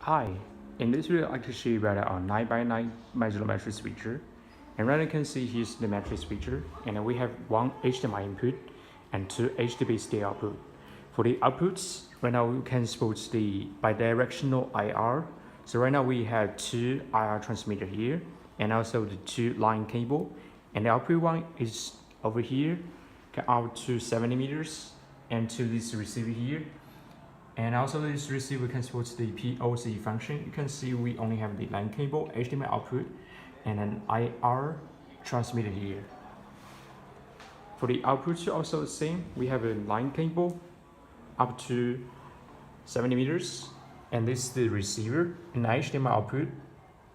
Hi, in this video I'd like to show you about our 9x9 modular matrix switcher. And right now you can see here's the matrix switcher, and we have one HDMI input and two HDTV output. For the outputs, right now we can support the bidirectional IR. So right now we have two IR transmitter here, and also the two line cable. And the output one is over here, out to 70 meters, and to this receiver here. And also this receiver can support the POC function. You can see we only have the line cable, HDMI output, and an IR transmitter here. For the outputs also the same. We have a line cable up to 70 meters, and this is the receiver, an HDMI output,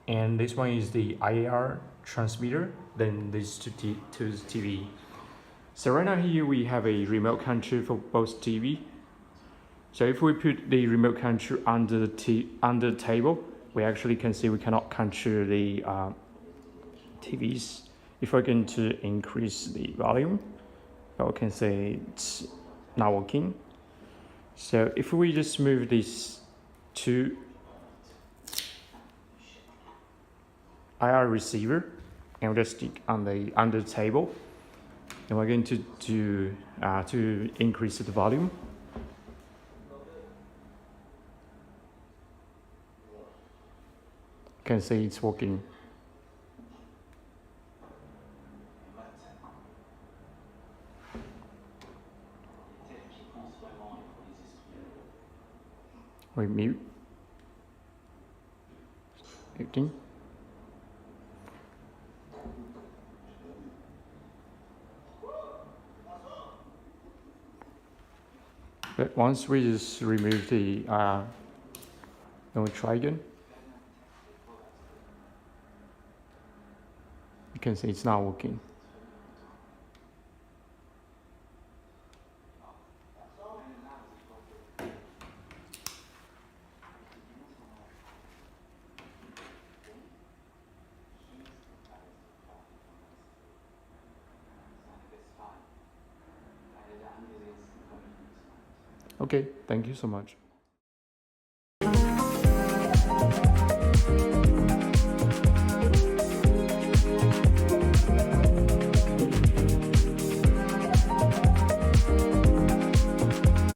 and this one is the IR transmitter, then this to the TV. So right now here we have a remote control for both TV. So if we put the remote control under the table, we actually can see we cannot control the TVs. If we're going to increase the volume, we can say it's not working. So if we just move this to IR receiver and we just stick on the under the table, and we're going to increase the volume. You can see it's working. We mute. Muting. But once we just remove the then we try again. You can see it's not working. Okay, thank you so much.